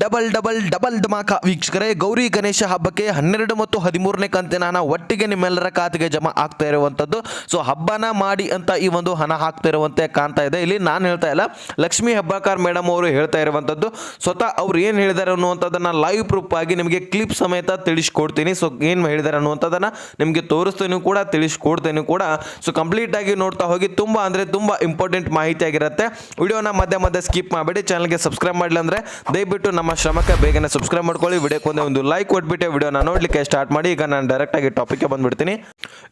Double double double dhamaka ವೀಕ್ಷಕರೇ, ಗೌರಿ ಗಣೇಶ ಹಬ್ಬಕ್ಕೆ 12 ಮತ್ತು 13ನೇ ಕಂತಿನ ಹಣ ಒಟ್ಟಿಗೆ ನಿಮ್ಮೆಲ್ಲರ ಖಾತೆಗೆ ಜಮಾ ಆಗ್ತಾ ಇರುವಂಥದ್ದು. ಸೊ ಹಬ್ಬನ ಮಾಡಿ ಅಂತ ಈ ಒಂದು ಹಣ ಹಾಕ್ತಾ ಇರುವಂತೆ ಕಾಣ್ತಾ ಇದೆ. ಇಲ್ಲಿ ನಾನು ಹೇಳ್ತಾ ಇಲ್ಲ, ಲಕ್ಷ್ಮೀ ಹೆಬ್ಬಾಳ್ಕರ್ ಮೇಡಮ್ ಅವರು ಹೇಳ್ತಾ ಇರುವಂಥದ್ದು. ಸ್ವತಃ ಅವ್ರು ಏನು ಹೇಳಿದ್ದಾರೆ ಅನ್ನುವಂಥದ್ದನ್ನು ಲೈವ್ ಪ್ರೂಫ್ ಆಗಿ ನಿಮಗೆ ಕ್ಲಿಪ್ ಸಮೇತ ತಿಳಿಸ್ಕೊಡ್ತೀನಿ. ಸೊ ಏನು ಹೇಳಿದ್ದಾರೆ ಅನ್ನುವಂಥದ್ದನ್ನು ನಿಮಗೆ ತೋರಿಸ್ತೀನಿ ಕೂಡ, ತಿಳಿಸ್ಕೊಡ್ತೀನಿ ಕೂಡ. ಸೊ ಕಂಪ್ಲೀಟ್ ಆಗಿ ನೋಡ್ತಾ ಹೋಗಿ. ತುಂಬ ಅಂದರೆ ತುಂಬ ಇಂಪಾರ್ಟೆಂಟ್ ಮಾಹಿತಿ ಆಗಿರುತ್ತೆ. ವಿಡಿಯೋನ ಮಧ್ಯೆ ಮಧ್ಯೆ ಸ್ಕಿಪ್ ಮಾಡಬೇಡಿ. ಚಾನಲ್ಗೆ ಸಬ್ಸ್ಕ್ರೈಬ್ ಮಾಡಲಿಲ್ಲ ಅಂದರೆ ದಯವಿಟ್ಟು ನಮ್ಮ ಶ್ರಮಕ್ಕೆ ಬೇಗನೆ ಸಬ್ಸ್ಕ್ರೈಬ್ ಮಾಡ್ಕೊಳ್ಳಿ. ವಿಡಿಯೋಕ್ಕೆ ಒಂದು ಲೈಕ್ ಕೊಟ್ಬಿಟ್ಟು ವಿಡಿಯೋನ ನೋಡಲಿಕ್ಕೆ ಸ್ಟಾರ್ಟ್ ಮಾಡಿ. ಈಗ ನಾನು ಡೈರೆಕ್ಟಾಗಿ ಟಾಪಿಕ್ಗೆ ಬಂದುಬಿಡ್ತೀನಿ.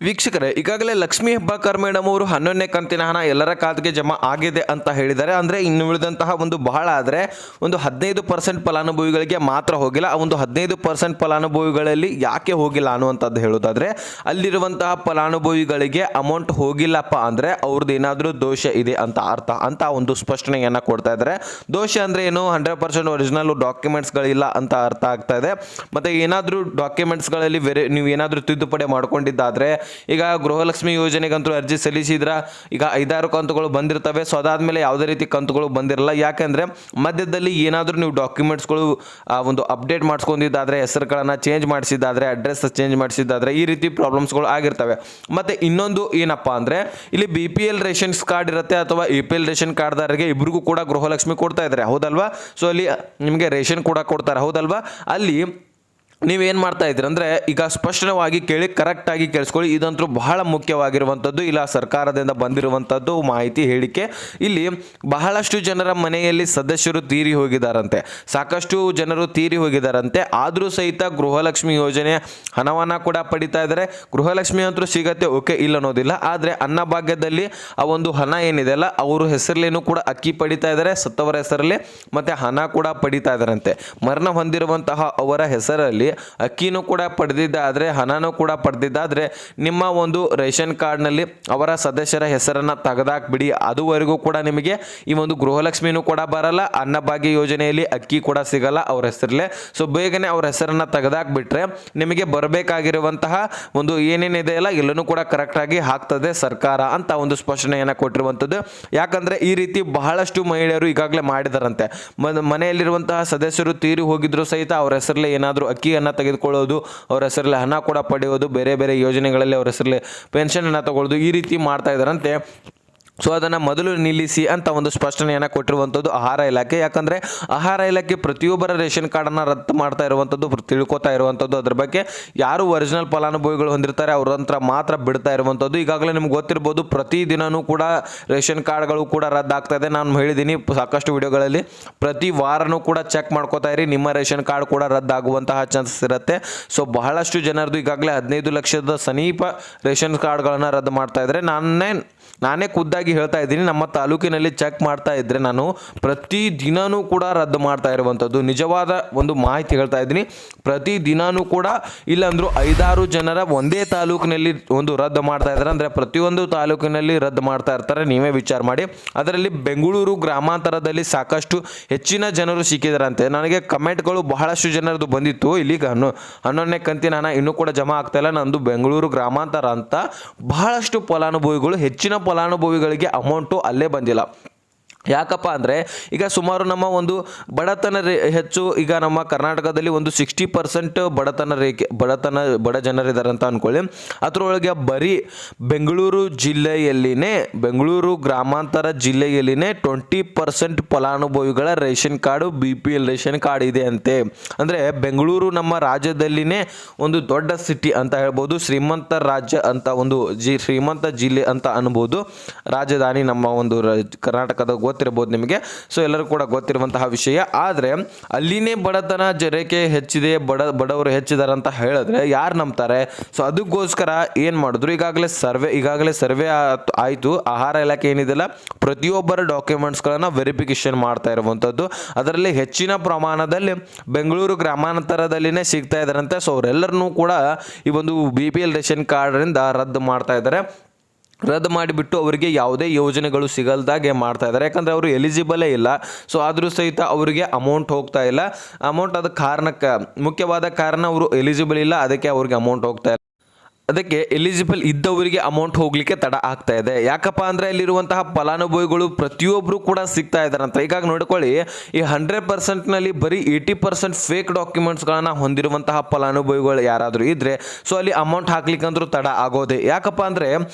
ವೀಕ್ಷಕರೇ, ಈಗಾಗಲೇ ಲಕ್ಷ್ಮೀ ಹೆಬ್ಬಾಳ್ಕರ್ ಮೇಡಮ್ ಅವರು 11ನೇ ಕಂತಿನ ಹಣ ಎಲ್ಲರ ಖಾತೆಗೆ ಜಮಾ ಆಗಿದೆ ಅಂತ ಹೇಳಿದ್ದಾರೆ. ಅಂದರೆ ಇನ್ನು ಉಳಿದಂತಹ ಒಂದು ಬಹಳ ಆದರೆ ಒಂದು 15% ಫಲಾನುಭವಿಗಳಿಗೆ ಮಾತ್ರ ಹೋಗಿಲ್ಲ. ಆ ಒಂದು 15% ಫಲಾನುಭವಿಗಳಲ್ಲಿ ಯಾಕೆ ಹೋಗಿಲ್ಲ ಅನ್ನುವಂಥದ್ದು ಹೇಳೋದಾದರೆ, ಅಲ್ಲಿರುವಂತಹ ಫಲಾನುಭವಿಗಳಿಗೆ ಅಮೌಂಟ್ ಹೋಗಿಲ್ಲಪ್ಪ ಅಂದರೆ ಅವ್ರದ್ದು ಏನಾದರೂ ದೋಷ ಇದೆ ಅಂತ ಅರ್ಥ ಅಂತ ಒಂದು ಸ್ಪಷ್ಟನೆಯನ್ನು ಕೊಡ್ತಾ ಇದ್ದಾರೆ. ದೋಷ ಅಂದರೆ ಏನು, 100% ಒರಿಜಿನಲ್ ಡಾಕ್ಯುಮೆಂಟ್ಸ್ಗಳಿಲ್ಲ ಅಂತ ಅರ್ಥ ಆಗ್ತಾ ಇದೆ. ಮತ್ತು ಏನಾದರೂ ಡಾಕ್ಯುಮೆಂಟ್ಸ್ಗಳಲ್ಲಿ ನೀವು ಏನಾದರೂ ತಿದ್ದುಪಡಿ ಮಾಡ್ಕೊಂಡಿದ್ದಾದರೆ, ಈಗ ಗೃಹಲಕ್ಷ್ಮಿ ಯೋಜನೆಗಂತೂ ಅರ್ಜಿ ಸಲ್ಲಿಸಿದ್ರ ಈಗ 5-6 ಕಂತುಗಳು ಬಂದಿರ್ತವೆ. ಸೊ ಅದಾದಮೇಲೆ ಯಾವುದೇ ರೀತಿ ಕಂತುಗಳು ಬಂದಿರಲ್ಲ. ಯಾಕೆಂದರೆ ಮಧ್ಯದಲ್ಲಿ ಏನಾದರೂ ನೀವು ಡಾಕ್ಯುಮೆಂಟ್ಸ್ಗಳು ಒಂದು ಅಪ್ಡೇಟ್ ಮಾಡಿಸ್ಕೊಂಡಿದ್ದಾದರೆ, ಹೆಸರುಗಳನ್ನು ಚೇಂಜ್ ಮಾಡಿಸಿದ್ದಾದರೆ, ಅಡ್ರೆಸ್ ಚೇಂಜ್ ಮಾಡಿಸಿದ್ದಾದರೆ ಈ ರೀತಿ ಪ್ರಾಬ್ಲಮ್ಸ್ಗಳು ಆಗಿರ್ತವೆ. ಮತ್ತು ಇನ್ನೊಂದು ಏನಪ್ಪ ಅಂದರೆ, ಇಲ್ಲಿ BPL ರೇಷನ್ಸ್ ಕಾರ್ಡ್ ಇರುತ್ತೆ ಅಥವಾ APL ರೇಷನ್ ಕಾರ್ಡ್ದಾರರಿಗೆ ಇಬ್ಬರಿಗೂ ಕೂಡ ಗೃಹಲಕ್ಷ್ಮಿ ಕೊಡ್ತಾ ಇದ್ದಾರೆ, ಹೌದಲ್ವಾ? ಸೊ ಅಲ್ಲಿ ನಿಮಗೆ ರೇಷನ್ ಕೂಡ ಕೊಡ್ತಾರೆ, ಹೌದಲ್ವಾ? ಅಲ್ಲಿ ನೀವೇನು ಮಾಡ್ತಾ ಇದ್ದೀರಿ ಅಂದರೆ, ಈಗ ಸ್ಪಷ್ಟವಾಗಿ ಕೇಳಿ, ಕರೆಕ್ಟಾಗಿ ಕೇಳಿಸ್ಕೊಳ್ಳಿ. ಇದಂತೂ ಬಹಳ ಮುಖ್ಯವಾಗಿರುವಂಥದ್ದು. ಇಲ್ಲ ಸರ್ಕಾರದಿಂದ ಬಂದಿರುವಂಥದ್ದು ಮಾಹಿತಿ, ಹೇಳಿಕೆ. ಇಲ್ಲಿ ಬಹಳಷ್ಟು ಜನರ ಮನೆಯಲ್ಲಿ ಸದಸ್ಯರು ತೀರಿ ಹೋಗಿದ್ದಾರಂತೆ, ಸಾಕಷ್ಟು ಜನರು ತೀರಿ ಹೋಗಿದ್ದಾರಂತೆ. ಆದರೂ ಸಹಿತ ಗೃಹಲಕ್ಷ್ಮಿ ಯೋಜನೆ ಹಣವನ್ನು ಕೂಡ ಪಡಿತಾ ಇದ್ದಾರೆ. ಗೃಹಲಕ್ಷ್ಮಿ ಅಂತೂ ಸಿಗತ್ತೆ, ಓಕೆ, ಇಲ್ಲ ಅನ್ನೋದಿಲ್ಲ. ಆದರೆ ಅನ್ನಭಾಗ್ಯದಲ್ಲಿ ಆ ಒಂದು ಹಣ ಏನಿದೆ ಅಲ್ಲ, ಅವ್ರ ಹೆಸರಲ್ಲೇನೂ ಕೂಡ ಅಕ್ಕಿ ಪಡಿತಾ ಇದ್ದಾರೆ, ಸತ್ತವರ ಹೆಸರಲ್ಲಿ, ಮತ್ತು ಹಣ ಕೂಡ ಪಡಿತಾ ಇದ್ದಾರಂತೆ. ಮರಣ ಹೊಂದಿರುವಂತಹ ಅವರ ಹೆಸರಲ್ಲಿ ಅಕ್ಕಿನೂ ಕೂಡ ಪಡೆದಿದ್ದಾದರೆ, ಹಣನೂ ಕೂಡ ಪಡೆದಿದ್ದಾದರೆ, ನಿಮ್ಮ ಒಂದು ರೇಷನ್ ಕಾರ್ಡ್ನಲ್ಲಿ ಅವರ ಸದಸ್ಯರ ಹೆಸರನ್ನು ತೆಗೆದಾಕ್ಬಿಡಿ. ಅದುವರೆಗೂ ಕೂಡ ನಿಮಗೆ ಈ ಒಂದು ಗೃಹಲಕ್ಷ್ಮಿನೂ ಕೂಡ ಬರಲ್ಲ, ಅನ್ನಭಾಗ್ಯ ಯೋಜನೆಯಲ್ಲಿ ಅಕ್ಕಿ ಕೂಡ ಸಿಗಲ್ಲ ಅವ್ರ ಹೆಸರಲ್ಲೇ. ಸೊ ಬೇಗನೆ ಅವ್ರ ಹೆಸರನ್ನು ತೆಗೆದಾಕ್ಬಿಟ್ರೆ ನಿಮಗೆ ಬರಬೇಕಾಗಿರುವಂತಹ ಒಂದು ಏನೇನಿದೆ ಅಲ್ಲ ಎಲ್ಲನೂ ಕೂಡ ಕರೆಕ್ಟಾಗಿ ಹಾಕ್ತದೆ ಸರ್ಕಾರ ಅಂತ ಒಂದು ಸ್ಪಷ್ಟನೆಯನ್ನು ಕೊಟ್ಟಿರುವಂಥದ್ದು. ಯಾಕಂದರೆ ಈ ರೀತಿ ಬಹಳಷ್ಟು ಮಹಿಳೆಯರು ಈಗಾಗಲೇ ಮಾಡಿದಾರಂತೆ. ಮನೆಯಲ್ಲಿರುವಂತಹ ಸದಸ್ಯರು ತೀರಿ ಹೋಗಿದ್ರು ಸಹಿತ ಅವ್ರ ಹೆಸರಲ್ಲೇ ಏನಾದರೂ ಅಕ್ಕಿಯನ್ನು ತೆಗೆದುಕೊಳ್ಳೋದು, ಅವ್ರ ಹೆಸರಲ್ಲಿ ಹಣ ಕೂಡ ಪಡೆಯೋದು, ಬೇರೆ ಬೇರೆ ಯೋಜನೆಗಳಲ್ಲಿ ಅವ್ರ ಹೆಸರಲ್ಲಿ ಪೆನ್ಷನ್ ಅನ್ನು ತಗೊಳ್ಳೋದು, ಈ ರೀತಿ ಮಾಡ್ತಾ ಇದ್ದಾರಂತೆ. ಸೊ ಅದನ್ನು ಮೊದಲು ನಿಲ್ಲಿಸಿ ಅಂತ ಒಂದು ಸ್ಪಷ್ಟನೆಯನ್ನು ಕೊಟ್ಟಿರುವಂಥದ್ದು ಆಹಾರ ಇಲಾಖೆ. ಯಾಕಂದರೆ ಆಹಾರ ಇಲಾಖೆ ಪ್ರತಿಯೊಬ್ಬರ ರೇಷನ್ ಕಾರ್ಡನ್ನು ರದ್ದು ಮಾಡ್ತಾ ಇರುವಂಥದ್ದು, ತಿಳ್ಕೊತಾ ಇರುವಂಥದ್ದು. ಅದ್ರ ಬಗ್ಗೆ ಯಾರು ಒರಿಜಿನಲ್ ಫಲಾನುಭವಿಗಳು ಹೊಂದಿರ್ತಾರೆ ಅವ್ರಂತ್ರ ಮಾತ್ರ ಬಿಡ್ತಾ ಇರುವಂಥದ್ದು. ಈಗಾಗಲೇ ನಿಮ್ಗೆ ಗೊತ್ತಿರ್ಬೋದು, ಪ್ರತಿದಿನವೂ ಕೂಡ ರೇಷನ್ ಕಾರ್ಡ್ಗಳು ಕೂಡ ರದ್ದಾಗ್ತಾ ಇದೆ. ನಾನು ಹೇಳಿದ್ದೀನಿ ಸಾಕಷ್ಟು ವಿಡಿಯೋಗಳಲ್ಲಿ, ಪ್ರತಿ ವಾರನೂ ಕೂಡ ಚೆಕ್ ಮಾಡ್ಕೋತಾ ಇರಿ, ನಿಮ್ಮ ರೇಷನ್ ಕಾರ್ಡ್ ಕೂಡ ರದ್ದಾಗುವಂತಹ ಚಾನ್ಸಸ್ ಇರುತ್ತೆ. ಸೊ ಬಹಳಷ್ಟು ಜನರದು ಈಗಾಗಲೇ 15 ಲಕ್ಷದ ಸಮೀಪ ರೇಷನ್ ಕಾರ್ಡ್ಗಳನ್ನು ರದ್ದು ಮಾಡ್ತಾ ಇದ್ದಾರೆ. ನಾನೇ ಖುದ್ದಾಗಿ ಹೇಳ್ತಾ ಇದ್ದೀನಿ, ನಮ್ಮ ತಾಲೂಕಿನಲ್ಲಿ ಚೆಕ್ ಮಾಡ್ತಾ ಇದ್ದರೆ ನಾನು ಪ್ರತಿ ದಿನವೂ ಕೂಡ ರದ್ದು ಮಾಡ್ತಾ ಇರುವಂಥದ್ದು. ನಿಜವಾದ ಒಂದು ಮಾಹಿತಿ ಹೇಳ್ತಾ ಇದ್ದೀನಿ. ಪ್ರತಿ ದಿನವೂ ಕೂಡ ಇಲ್ಲಾಂದ್ರೂ 5-6 ಜನರ ಒಂದೇ ತಾಲೂಕಿನಲ್ಲಿ ಒಂದು ರದ್ದು ಮಾಡ್ತಾ ಇದ್ದಾರೆ. ಅಂದರೆ ಪ್ರತಿಯೊಂದು ತಾಲೂಕಿನಲ್ಲಿ ರದ್ದು ಮಾಡ್ತಾ ಇರ್ತಾರೆ, ನೀವೇ ವಿಚಾರ ಮಾಡಿ. ಅದರಲ್ಲಿ ಬೆಂಗಳೂರು ಗ್ರಾಮಾಂತರದಲ್ಲಿ ಸಾಕಷ್ಟು ಹೆಚ್ಚಿನ ಜನರು ಸಿಕ್ಕಿದಾರಂತೆ. ನನಗೆ ಕಮೆಂಟ್ಗಳು ಬಹಳಷ್ಟು ಜನರದು ಬಂದಿತ್ತು. ಇಲ್ಲಿಗ 11ನೇ ಕಂತಿನ ಹಣ ಇನ್ನೂ ಕೂಡ ಜಮಾ ಆಗ್ತಾ ಇಲ್ಲ, ನಂದು ಬೆಂಗಳೂರು ಗ್ರಾಮಾಂತರ ಅಂತ. ಬಹಳಷ್ಟು ಫಲಾನುಭವಿಗಳು, ಹೆಚ್ಚಿನ ಫಲಾನುಭವಿಗಳಿಗೆ ಅಮೌಂಟು ಅಲ್ಲೇ ಬಂದಿಲ್ಲ. ಯಾಕಪ್ಪ ಅಂದರೆ ಈಗ ಸುಮಾರು ನಮ್ಮ ಒಂದು ಬಡತನ ಹೆಚ್ಚು. ಈಗ ನಮ್ಮ ಕರ್ನಾಟಕದಲ್ಲಿ ಒಂದು 60% ಬಡ ಜನರಿದ್ದಾರೆ ಅಂತ ಅಂದ್ಕೊಳ್ಳಿ. ಅದರೊಳಗೆ ಬರೀ ಬೆಂಗಳೂರು ಜಿಲ್ಲೆಯಲ್ಲಿನೇ, ಬೆಂಗಳೂರು ಗ್ರಾಮಾಂತರ ಜಿಲ್ಲೆಯಲ್ಲಿನೇ 20% ಫಲಾನುಭವಿಗಳ ration card BPL ration card ಇದೆ ಅಂತೆ. ಅಂದರೆ ಬೆಂಗಳೂರು ನಮ್ಮ ರಾಜ್ಯದಲ್ಲಿನೇ ಒಂದು ದೊಡ್ಡ ಸಿಟಿ ಅಂತ ಹೇಳ್ಬೋದು, ಶ್ರೀಮಂತ ರಾಜ್ಯ ಅಂತ, ಒಂದು ಶ್ರೀಮಂತ ಜಿಲ್ಲೆ ಅಂತ ಅನ್ಬೋದು, ರಾಜಧಾನಿ ನಮ್ಮ ಒಂದು ಕರ್ನಾಟಕದ ಗೊತ್ತಿರಬಹುದು ನಿಮಗೆ. ಸೊ ಎಲ್ಲರೂ ಕೂಡ ಗೊತ್ತಿರುವಂತಹ ವಿಷಯ. ಆದರೆ ಅಲ್ಲಿನೇ ಬಡತನ ರೇಖೆ ಹೆಚ್ಚಿದೆ, ಬಡವರು ಹೆಚ್ಚಿದ್ದಾರೆ ಅಂತ ಹೇಳಿದ್ರೆ ಯಾರು ನಂಬ್ತಾರೆ? ಸೊ ಅದಕ್ಕೋಸ್ಕರ ಏನು ಮಾಡಿದ್ರು, ಈಗಾಗಲೇ ಸರ್ವೆ ಆಯಿತು. ಆಹಾರ ಇಲಾಖೆ ಏನಿದೆಲ್ಲ ಪ್ರತಿಯೊಬ್ಬರ ಡಾಕ್ಯುಮೆಂಟ್ಸ್ಗಳನ್ನು ವೆರಿಫಿಕೇಷನ್ ಮಾಡ್ತಾ ಇರುವಂಥದ್ದು. ಅದರಲ್ಲಿ ಹೆಚ್ಚಿನ ಪ್ರಮಾಣದಲ್ಲಿ ಬೆಂಗಳೂರು ಗ್ರಾಮಾಂತರದಲ್ಲಿನೇ ಸಿಗ್ತಾ ಇದ್ದಾರಂತೆ. ಸೊ ಅವರೆಲ್ಲರನ್ನೂ ಕೂಡ ಈ ಒಂದು BPL ರೇಷನ್ ಕಾರ್ಡ್ರಿಂದ ರದ್ದು ಮಾಡ್ತಾ ಇದ್ದಾರೆ. ರದ್ದು ಮಾಡಿಬಿಟ್ಟು ಅವರಿಗೆ ಯಾವುದೇ ಯೋಜನೆಗಳು ಸಿಗಲ್ದಾಗೆ ಮಾಡ್ತಾ ಇದ್ದಾರೆ. ಯಾಕಂದರೆ ಅವರು ಎಲಿಜಿಬಲೇ ಇಲ್ಲ. ಸೊ ಆದರೂ ಸಹಿತ ಅವರಿಗೆ ಅಮೌಂಟ್ ಹೋಗ್ತಾ ಇಲ್ಲ. ಅಮೌಂಟ್ ಅದಕ್ಕೆ ಮುಖ್ಯವಾದ ಕಾರಣ ಅವರು ಎಲಿಜಿಬಲ್ ಇಲ್ಲ, ಅದಕ್ಕೆ ಅವ್ರಿಗೆ ಅಮೌಂಟ್ ಹೋಗ್ತಾ ಇಲ್ಲ. ಅದಕ್ಕೆ ಎಲಿಜಿಬಲ್ ಇದ್ದವರಿಗೆ ಅಮೌಂಟ್ ಹೋಗಲಿಕ್ಕೆ ತಡ ಆಗ್ತಾ ಇದೆ. ಯಾಕಪ್ಪ ಅಂದರೆ ಇಲ್ಲಿರುವಂತಹ ಫಲಾನುಭವಿಗಳು ಪ್ರತಿಯೊಬ್ಬರು ಕೂಡ ಸಿಗ್ತಾ ಇದ್ದಾರಂತ. ಹೀಗಾಗಿ ನೋಡ್ಕೊಳ್ಳಿ, ಈ 100%ನಲ್ಲಿ ಬರೀ 80% ಫೇಕ್ ಡಾಕ್ಯುಮೆಂಟ್ಸ್ಗಳನ್ನು ಹೊಂದಿರುವಂತಹ ಫಲಾನುಭವಿಗಳು ಯಾರಾದರೂ ಇದ್ದರೆ ಸೊ ಅಲ್ಲಿ ಅಮೌಂಟ್ ಹಾಕ್ಲಿಕ್ಕಂದ್ರೂ ತಡ ಆಗೋದೆ. ಯಾಕಪ್ಪ ಅಂದರೆ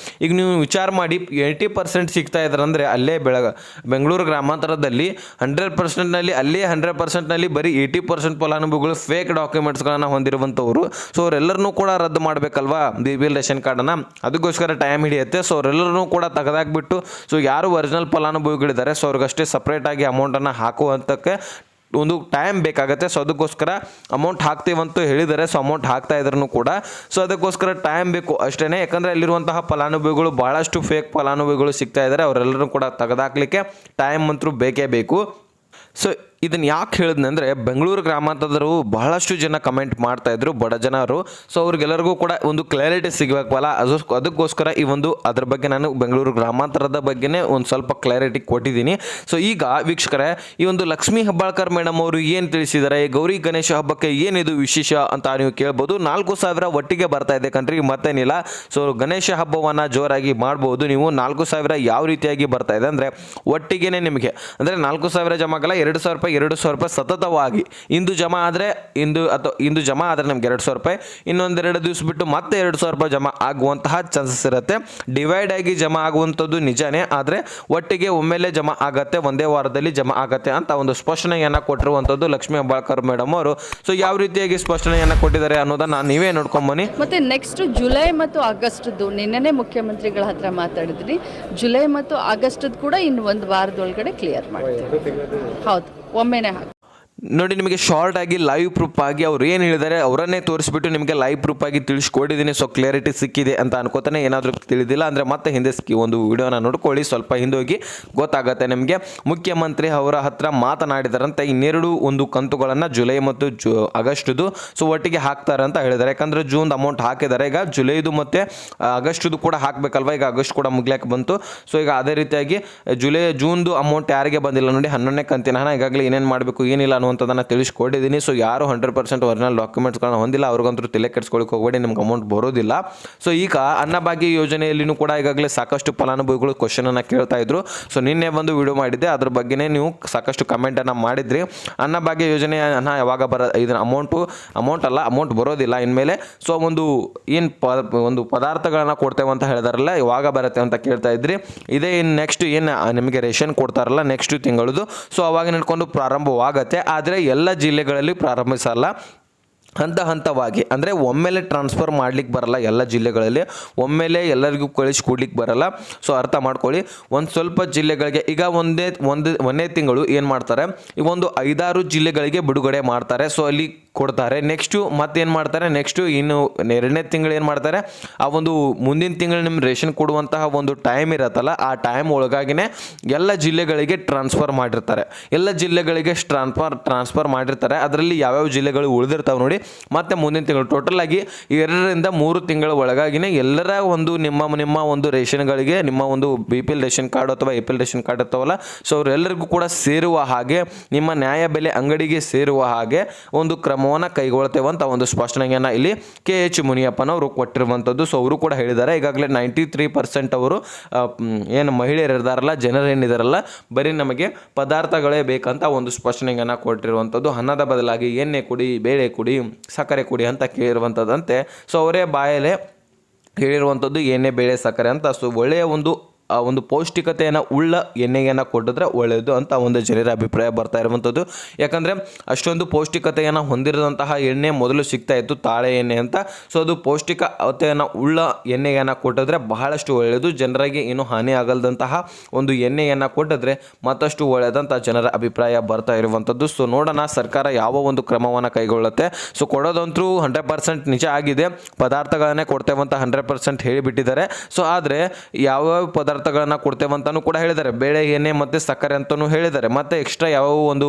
ಈಗ ನೀವು ವಿಚಾರ ಮಾಡಿ, 80% ಸಿಗ್ತಾ ಇದ್ದಾರೆ ಅಂದರೆ ಅಲ್ಲೇ ಬೆಂಗಳೂರು ಗ್ರಾಮಾಂತರದಲ್ಲಿ 100%ನಲ್ಲಿ ಅಲ್ಲೇ 100%ನಲ್ಲಿ ಬರೀ 80% ಫಲಾನುಭವಿಗಳು ಫೇಕ್ ಡಾಕ್ಯುಮೆಂಟ್ಸ್ಗಳನ್ನು ಹೊಂದಿರುವಂಥವ್ರು. ಸೊ ಅವರೆಲ್ಲರನ್ನೂ ಕೂಡ ರದ್ದು ಮಾಡಬೇಕಲ್ವಾ BPL ರೇಷನ್ ಕಾರ್ಡನ್ನು, ಅದಕ್ಕೋಸ್ಕರ ಟೈಮ್ ಹಿಡಿಯುತ್ತೆ. ಸೊ ಅವರೆಲ್ಲರೂ ಕೂಡ ತೆಗೆದಾಕ್ಬಿಟ್ಟು ಸೊ ಯಾರು ಒರಿಜಿನಲ್ ಫಲಾನುಭವಿಗಳಿದ್ದಾರೆ ಸೊ ಅವ್ರಿಗಷ್ಟೇ ಸಪ್ರೇಟಾಗಿ ಅಮೌಂಟನ್ನು ಹಾಕುವಂತಕ್ಕೆ ಒಂದು ಟೈಮ್ ಬೇಕಾಗುತ್ತೆ. ಸೊ ಅದಕ್ಕೋಸ್ಕರ ಅಮೌಂಟ್ ಹಾಕ್ತೀವಂತೂ ಹೇಳಿದ್ದಾರೆ. ಸೊ ಅಮೌಂಟ್ ಹಾಕ್ತಾ ಇದ್ರೂ ಕೂಡ ಸೊ ಅದಕ್ಕೋಸ್ಕರ ಟೈಮ್ ಬೇಕು ಅಷ್ಟೇ. ಯಾಕಂದರೆ ಅಲ್ಲಿರುವಂತಹ ಫಲಾನುಭವಿಗಳು ಭಾಳಷ್ಟು ಫೇಕ್ ಫಲಾನುಭವಿಗಳು ಸಿಗ್ತಾ ಇದ್ದಾರೆ. ಅವರೆಲ್ಲರೂ ಕೂಡ ತೆಗೆದಾಕ್ಲಿಕ್ಕೆ ಟೈಮ್ ಅಂತೂ ಬೇಕೇ ಬೇಕು. ಸೊ ಇದನ್ನು ಯಾಕೆ ಹೇಳಿದ್ನೆ ಅಂದರೆ, ಬೆಂಗಳೂರು ಗ್ರಾಮಾಂತರದವರು ಬಹಳಷ್ಟು ಜನ ಕಮೆಂಟ್ ಮಾಡ್ತಾಯಿದ್ರು, ಬಡ ಜನರು. ಸೊ ಅವ್ರಿಗೆಲ್ಲರಿಗೂ ಕೂಡ ಒಂದು ಕ್ಲಾರಿಟಿ ಸಿಗಬೇಕಲ್ಲ, ಅದಕ್ಕೋಸ್ಕರ ಈ ಒಂದು ಅದ್ರ ಬಗ್ಗೆ ನಾನು ಬೆಂಗಳೂರು ಗ್ರಾಮಾಂತರದ ಬಗ್ಗೆನೇ ಒಂದು ಸ್ವಲ್ಪ ಕ್ಲಾರಿಟಿ ಕೊಟ್ಟಿದ್ದೀನಿ. ಸೊ ಈಗ ವೀಕ್ಷಕರೇ, ಈ ಒಂದು ಲಕ್ಷ್ಮೀ ಹೆಬ್ಬಾಳ್ಕರ್ ಮೇಡಮ್ ಅವರು ಏನು ತಿಳಿಸಿದ್ದಾರೆ, ಗೌರಿ ಗಣೇಶ ಹಬ್ಬಕ್ಕೆ ಏನಿದು ವಿಶೇಷ ಅಂತ ನೀವು ಕೇಳ್ಬೋದು. 4,000 ಒಟ್ಟಿಗೆ ಬರ್ತಾ ಇದೆ ಕಣ್ರಿ, ಮತ್ತೇನಿಲ್ಲ. ಸೊ ಗಣೇಶ ಹಬ್ಬವನ್ನು ಜೋರಾಗಿ ಮಾಡ್ಬೋದು ನೀವು. 4,000 ಯಾವ ರೀತಿಯಾಗಿ ಬರ್ತಾ ಇದೆ ಅಂದರೆ ಒಟ್ಟಿಗೆ ನಿಮಗೆ ಅಂದರೆ 4,000 ಜಮಾಗಲ್ಲ, 2,000 ರೂಪಾಯಿ 2,000 ರೂಪಾಯಿ ಸತತವಾಗಿ ಇಂದು ಜಮಾ ಆದರೆ ಇಂದು ಜಮಾ ಆದರೆ ನಮ್ಗೆ 2,000 ರೂಪಾಯಿ, ಇನ್ನೊಂದೆರಡು ದಿವಸ ಬಿಟ್ಟು ಮತ್ತೆ 2,000 ರೂಪಾಯಿ ಜಮಾ ಆಗುವಂತಹ ಚಾನ್ಸಸ್ ಇರುತ್ತೆ. ಡಿವೈಡ್ ಆಗಿ ಜಮಾ ಆಗುವಂಥದ್ದು ನಿಜಾನೇ, ಆದರೆ ಒಟ್ಟಿಗೆ ಒಮ್ಮೆಲೆ ಜಮಾ ಆಗತ್ತೆ, ಒಂದೇ ವಾರದಲ್ಲಿ ಜಮಾ ಆಗತ್ತೆ ಅಂತ ಒಂದು ಸ್ಪಷ್ಟನೆಯನ್ನು ಕೊಟ್ಟಿರುವಂಥದ್ದು ಲಕ್ಷ್ಮೀ ಹೆಬ್ಬಾಳ್ಕರ್ ಮೇಡಮ್ ಅವರು. ಸೊ ಯಾವ ರೀತಿಯಾಗಿ ಸ್ಪಷ್ಟನೆಯನ್ನು ಕೊಟ್ಟಿದ್ದಾರೆ ಅನ್ನೋದನ್ನ ನೀವೇ ನೋಡ್ಕೊಂಬನ್ನಿ. ಮತ್ತೆ ನೆಕ್ಸ್ಟ್ ಜುಲೈ ಮತ್ತು ಆಗಸ್ಟ್ದು ನಿನ್ನೆ ಮುಖ್ಯಮಂತ್ರಿಗಳ ಹತ್ರ ಮಾತಾಡಿದ್ರಿ, ಜುಲೈ ಮತ್ತು ಆಗಸ್ಟ್ದು ಕೂಡ ಇನ್ನು ಒಂದು ವಾರದೊಳಗಡೆ ಕ್ಲಿಯರ್ ಮಾಡ್ತೀವಿ. ಹೌದು, ಒಮ್ಮೆನೆ ಹಾಕಿ ನೋಡಿ. ನಿಮಗೆ ಶಾರ್ಟ್ ಆಗಿ ಲೈವ್ ಪ್ರೂಫ್ ಆಗಿ ಅವ್ರು ಏನು ಹೇಳಿದ್ದಾರೆ ಅವರನ್ನೇ ತೋರಿಸ್ಬಿಟ್ಟು ನಿಮಗೆ ಲೈವ್ ಪ್ರೂಫ್ ಆಗಿ ತಿಳಿಸ್ಕೊಟ್ಟಿದ್ದೀನಿ. ಸೊ ಕ್ಲಿಯರಿಟಿ ಸಿಕ್ಕಿದೆ ಅಂತ ಅನ್ಕೋತಾನೆ. ಏನಾದರೂ ತಿಳಿದಿಲ್ಲ ಅಂದರೆ ಮತ್ತೆ ಹಿಂದೆ ಒಂದು ವಿಡಿಯೋನ ನೋಡ್ಕೊಳ್ಳಿ, ಸ್ವಲ್ಪ ಹಿಂದೋಗಿ ಗೊತ್ತಾಗುತ್ತೆ ನಿಮಗೆ. ಮುಖ್ಯಮಂತ್ರಿ ಅವರ ಹತ್ರ ಮಾತನಾಡಿದಾರಂತೆ, ಇನ್ನೆರಡು ಒಂದು ಕಂತುಗಳನ್ನು ಜುಲೈ ಮತ್ತು ಆಗಸ್ಟ್ದು ಸೊ ಒಟ್ಟಿಗೆ ಹಾಕ್ತಾರೆ ಅಂತ ಹೇಳಿದ್ದಾರೆ. ಯಾಕಂದರೆ ಜೂನ್ ಅಮೌಂಟ್ ಹಾಕಿದ್ದಾರೆ, ಈಗ ಜುಲೈದು ಮತ್ತು ಆಗಸ್ಟ್ದು ಕೂಡ ಹಾಕಬೇಕಲ್ವ. ಈಗ ಆಗಸ್ಟ್ ಕೂಡ ಮುಗ್ಲಿಕ್ಕೆ ಬಂತು. ಸೊ ಈಗ ಅದೇ ರೀತಿಯಾಗಿ ಜೂನ್ದು ಅಮೌಂಟ್ ಯಾರಿಗೆ ಬಂದಿಲ್ಲ ನೋಡಿ, 11ನೇ ಕಂತಿನ ಹಣ ಈಗಾಗಲೇ ಏನೇನು ಮಾಡಬೇಕು ಏನಿಲ್ಲ ಅನ್ನುವಂಥದ್ದನ್ನು ತಿಳಿಸ್ಕೊಟ್ಟಿದ್ದೀನಿ. ಸೊ ಯಾರು 100% ಒರಿಜಿನಲ್ ಡಾಕ್ಯುಮೆಂಟ್ಸ್ಗಳನ್ನ ಹೊಂದಿಲ್ಲ ಅವ್ರಿಗಂತೂ ತಲೆ ಕೆಡಿಸ್ಕೊಳ್ಳಿಕ್ಕೆ ಹೋಗಬೇಡಿ, ನಿಮ್ಗೆ ಅಮೌಂಟ್ ಬರೋದಿಲ್ಲ. ಸೊ ಈಗ ಅನ್ನಭಾಗ್ಯ ಯೋಜನೆಯಲ್ಲಿನೂ ಕೂಡ ಈಗಾಗಲೇ ಸಾಕಷ್ಟು ಫಲಾನುಭವಿಗಳು ಕ್ವಶನನ್ನು ಕೇಳ್ತಾ ಇದ್ರು. ಸೊ ನಿನ್ನೆ ಬಂದು ವಿಡಿಯೋ ಮಾಡಿದ್ದೆ, ಅದ್ರ ಬಗ್ಗೆನೇ ನೀವು ಸಾಕಷ್ಟು ಕಮೆಂಟನ್ನು ಮಾಡಿದ್ರಿ. ಅನ್ನಭಾಗ್ಯ ಯೋಜನೆ ಹಣ ಯಾವಾಗ ಇದನ್ನ ಅಮೌಂಟ್ ಬರೋದಿಲ್ಲ ಇನ್ಮೇಲೆ. ಸೊ ಒಂದು ಪದಾರ್ಥಗಳನ್ನ ಕೊಡ್ತೇವೆ ಅಂತ ಹೇಳಿದಾರಲ್ಲ, ಯಾವಾಗ ಬರುತ್ತೆ ಅಂತ ಕೇಳ್ತಾ ಇದ್ರಿ. ಇದೇ ನೆಕ್ಸ್ಟ್ ಏನು ನಿಮಗೆ ರೇಷನ್ ಕೊಡ್ತಾರಲ್ಲ ನೆಕ್ಸ್ಟ್ ತಿಂಗಳದು, ಸೊ ಅವಾಗ ನಿಡ್ಕೊಂಡು ಪ್ರಾರಂಭವಾಗತ್ತೆ. ಆದರೆ ಎಲ್ಲ ಜಿಲ್ಲೆಗಳಲ್ಲಿ ಪ್ರಾರಂಭಿಸಲ್ಲ, ಹಂತವಾಗಿ ಅಂದರೆ ಒಮ್ಮೆಲೆ ಟ್ರಾನ್ಸ್ಫರ್ ಮಾಡ್ಲಿಕ್ಕೆ ಬರಲ್ಲ. ಎಲ್ಲ ಜಿಲ್ಲೆಗಳಲ್ಲಿ ಒಮ್ಮೆಲೆ ಎಲ್ಲರಿಗೂ ಕಳಿಸಿ ಕೊಡ್ಲಿಕ್ಕೆ ಬರಲ್ಲ. ಸೊ ಅರ್ಥ ಮಾಡ್ಕೊಳ್ಳಿ. ಒಂದು ಸ್ವಲ್ಪ ಜಿಲ್ಲೆಗಳಿಗೆ ಈಗ ಒಂದೇ ತಿಂಗಳು ಏನು ಮಾಡ್ತಾರೆ, ಈಗ ಒಂದು 5-6 ಜಿಲ್ಲೆಗಳಿಗೆ ಬಿಡುಗಡೆ ಮಾಡ್ತಾರೆ. ಸೊ ಅಲ್ಲಿ ಕೊಡ್ತಾರೆ. ನೆಕ್ಸ್ಟು ಮತ್ತೇನು ಮಾಡ್ತಾರೆ, ನೆಕ್ಸ್ಟು ಇನ್ನು 2ನೇ ತಿಂಗಳು ಏನು ಮಾಡ್ತಾರೆ, ಆ ಒಂದು ಮುಂದಿನ ತಿಂಗಳು ನಿಮ್ಮ ರೇಷನ್ ಕೊಡುವಂತಹ ಒಂದು ಟೈಮ್ ಇರತ್ತಲ್ಲ, ಆ ಟೈಮ್ ಒಳಗಾಗಿನೇ ಎಲ್ಲ ಜಿಲ್ಲೆಗಳಿಗೆ ಟ್ರಾನ್ಸ್ಫರ್ ಮಾಡಿರ್ತಾರೆ. ಎಲ್ಲ ಜಿಲ್ಲೆಗಳಿಗೆ ಟ್ರಾನ್ಸ್ಫರ್ ಮಾಡಿರ್ತಾರೆ. ಅದರಲ್ಲಿ ಯಾವ್ಯಾವ ಜಿಲ್ಲೆಗಳು ಉಳಿದಿರ್ತಾವೆ ನೋಡಿ, ಮತ್ತು ಮುಂದಿನ ತಿಂಗಳು ಟೋಟಲ್ ಆಗಿ 2ರಿಂದ 3 ತಿಂಗಳ ಒಳಗಾಗಿನೇ ಎಲ್ಲರ ಒಂದು ನಿಮ್ಮ ಒಂದು ರೇಷನ್ಗಳಿಗೆ ನಿಮ್ಮ ಒಂದು BPL ರೇಷನ್ ಕಾರ್ಡ್ ಅಥವಾ APL ರೇಷನ್ ಕಾರ್ಡ್ ಇರ್ತಾವಲ್ಲ, ಸೊ ಅವರೆಲ್ಲರಿಗೂ ಕೂಡ ಸೇರುವ ಹಾಗೆ, ನಿಮ್ಮ ನ್ಯಾಯಬೆಲೆ ಅಂಗಡಿಗೆ ಸೇರುವ ಹಾಗೆ ಒಂದು ಕ್ರಮವನ್ನು ಕೈಗೊಳ್ತೇವಂತ ಒಂದು ಸ್ಪಷ್ಟನೆಯನ್ನು ಇಲ್ಲಿ KH ಮುನಿಯಪ್ಪನವರು ಕೊಟ್ಟಿರುವಂಥದ್ದು. ಸೊ ಅವರು ಕೂಡ ಹೇಳಿದ್ದಾರೆ, ಈಗಾಗಲೇ 93% ಅವರು ಏನು ಮಹಿಳೆಯರು ಇರ್ತಾರಲ್ಲ, ಜನರು ಏನಿದಾರಲ್ಲ, ಬರೀ ನಮಗೆ ಪದಾರ್ಥಗಳೇ ಬೇಕಂತ ಒಂದು ಸ್ಪಷ್ಟನೆಯನ್ನು ಕೊಟ್ಟಿರುವಂಥದ್ದು. ಹಣದ ಬದಲಾಗಿ ಎಣ್ಣೆ ಕೊಡಿ, ಬೇಳೆ ಕೊಡಿ, ಸಕ್ಕರೆ ಕೊಡಿ ಅಂತ ಕೇಳಿರುವಂಥದ್ದಂತೆ. ಸೊ ಅವರೇ ಬಾಯಲ್ಲೇ ಹೇಳಿರುವಂಥದ್ದು ಎಣ್ಣೆ, ಬೇಳೆ, ಸಕ್ಕರೆ ಅಂತ. ಸೊ ಒಳ್ಳೆಯ ಒಂದು ಪೌಷ್ಟಿಕತೆಯನ್ನು ಉಳ್ಳ ಎಣ್ಣೆಯನ್ನು ಕೊಟ್ಟಿದ್ರೆ ಒಳ್ಳೆಯದು ಅಂತ ಒಂದು ಜನರ ಅಭಿಪ್ರಾಯ ಬರ್ತಾ ಇರುವಂಥದ್ದು. ಯಾಕಂದರೆ ಅಷ್ಟೊಂದು ಪೌಷ್ಟಿಕತೆಯನ್ನು ಹೊಂದಿರದಂತಹ ಎಣ್ಣೆ ಮೊದಲು ಸಿಗ್ತಾ ಇತ್ತು, ತಾಳೆ ಎಣ್ಣೆ ಅಂತ. ಸೊ ಅದು ಪೌಷ್ಟಿಕತೆಯನ್ನು ಉಳ್ಳ ಎಣ್ಣೆಯನ್ನು ಕೊಟ್ಟಿದ್ರೆ ಬಹಳಷ್ಟು ಒಳ್ಳೆಯದು, ಜನರಿಗೆ ಏನೂ ಹಾನಿ ಆಗಲ್ದಂತಹ ಒಂದು ಎಣ್ಣೆಯನ್ನು ಕೊಟ್ಟಿದ್ರೆ ಮತ್ತಷ್ಟು ಒಳ್ಳೆಯದಂತ ಜನರ ಅಭಿಪ್ರಾಯ ಬರ್ತಾ ಇರುವಂಥದ್ದು. ಸೊ ನೋಡೋಣ ಸರ್ಕಾರ ಯಾವ ಒಂದು ಕ್ರಮವನ್ನು ಕೈಗೊಳ್ಳುತ್ತೆ. ಸೊ ಕೊಡೋದಂತೂ 100% ನಿಜ ಆಗಿದೆ, ಪದಾರ್ಥಗಳನ್ನೇ ಕೊಡ್ತೇವಂತ 100% ಹೇಳಿಬಿಟ್ಟಿದ್ದಾರೆ. ಸೊ ಆದರೆ ಯಾವ್ಯಾವ ಪದಾರ್ಥ ಪದಾರ್ಥಗಳನ್ನು ಕೊಡ್ತೇವೆ ಅಂತಲೂ ಕೂಡ ಹೇಳಿದ್ದಾರೆ. ಬೇಳೆ ಎಣ್ಣೆ ಮತ್ತು ಸಕ್ಕರೆ ಅಂತಲೂ ಹೇಳಿದ್ದಾರೆ. ಮತ್ತು ಎಕ್ಸ್ಟ್ರಾ ಯಾವ ಒಂದು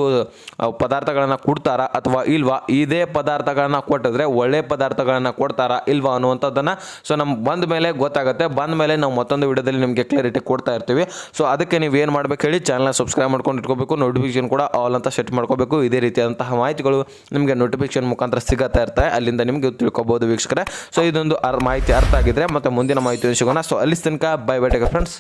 ಪದಾರ್ಥಗಳನ್ನು ಕೊಡ್ತಾರಾ ಅಥವಾ ಇಲ್ವಾ, ಇದೇ ಪದಾರ್ಥಗಳನ್ನು ಕೊಟ್ಟಿದ್ರೆ ಒಳ್ಳೆ ಪದಾರ್ಥಗಳನ್ನು ಕೊಡ್ತಾರಾ ಇಲ್ವಾ ಅನ್ನುವಂಥದ್ದನ್ನು ಸೊ ನಮ್ಗೆ ಬಂದ ಮೇಲೆ ಗೊತ್ತಾಗುತ್ತೆ. ಬಂದ ಮೇಲೆ ನಾವು ಮತ್ತೊಂದು ವಿಡಿಯೋದಲ್ಲಿ ನಿಮಗೆ ಕ್ಲಾರಿಟಿ ಕೊಡ್ತಾ ಇರ್ತೀವಿ. ಸೊ ಅದಕ್ಕೆ ನೀವು ಏನು ಮಾಡ್ಬೇಕು ಹೇಳಿ, ಚಾನಲ್ನ ಸಬ್ಸ್ಕ್ರೈಬ್ ಮಾಡ್ಕೊಂಡು ಇಟ್ಕೋಬೇಕು, ನೋಟಿಫಿಕೇಶನ್ ಕೂಡ ಆಲ್ ಅಂತ ಸೆಟ್ ಮಾಡ್ಕೋಬೇಕು. ಇದೇ ರೀತಿಯಾದಂತಹ ಮಾಹಿತಿಗಳು ನಿಮಗೆ ನೋಟಿಫಿಕೇಶನ್ ಮುಖಾಂತರ ಸಿಗುತ್ತಾ ಇರ್ತಾರೆ, ಅಲ್ಲಿಂದ ನಿಮಗೆ ತಿಳ್ಕೊಬೋದು ವೀಕ್ಷಕರೇ. ಸೊ ಇದೊಂದು ಮಾಹಿತಿ ಅರ್ಥ ಆಗಿದ್ರೆ ಮತ್ತೆ ಮುಂದಿನ ಮಾಹಿತಿ ಸಿಗೋಣ. ಸೊ ಅಲ್ಲಿ ತನಕ ಬೈ ಬೈ ಟೇಕ್ ಫ್ರೆಂಡ್ಸ್.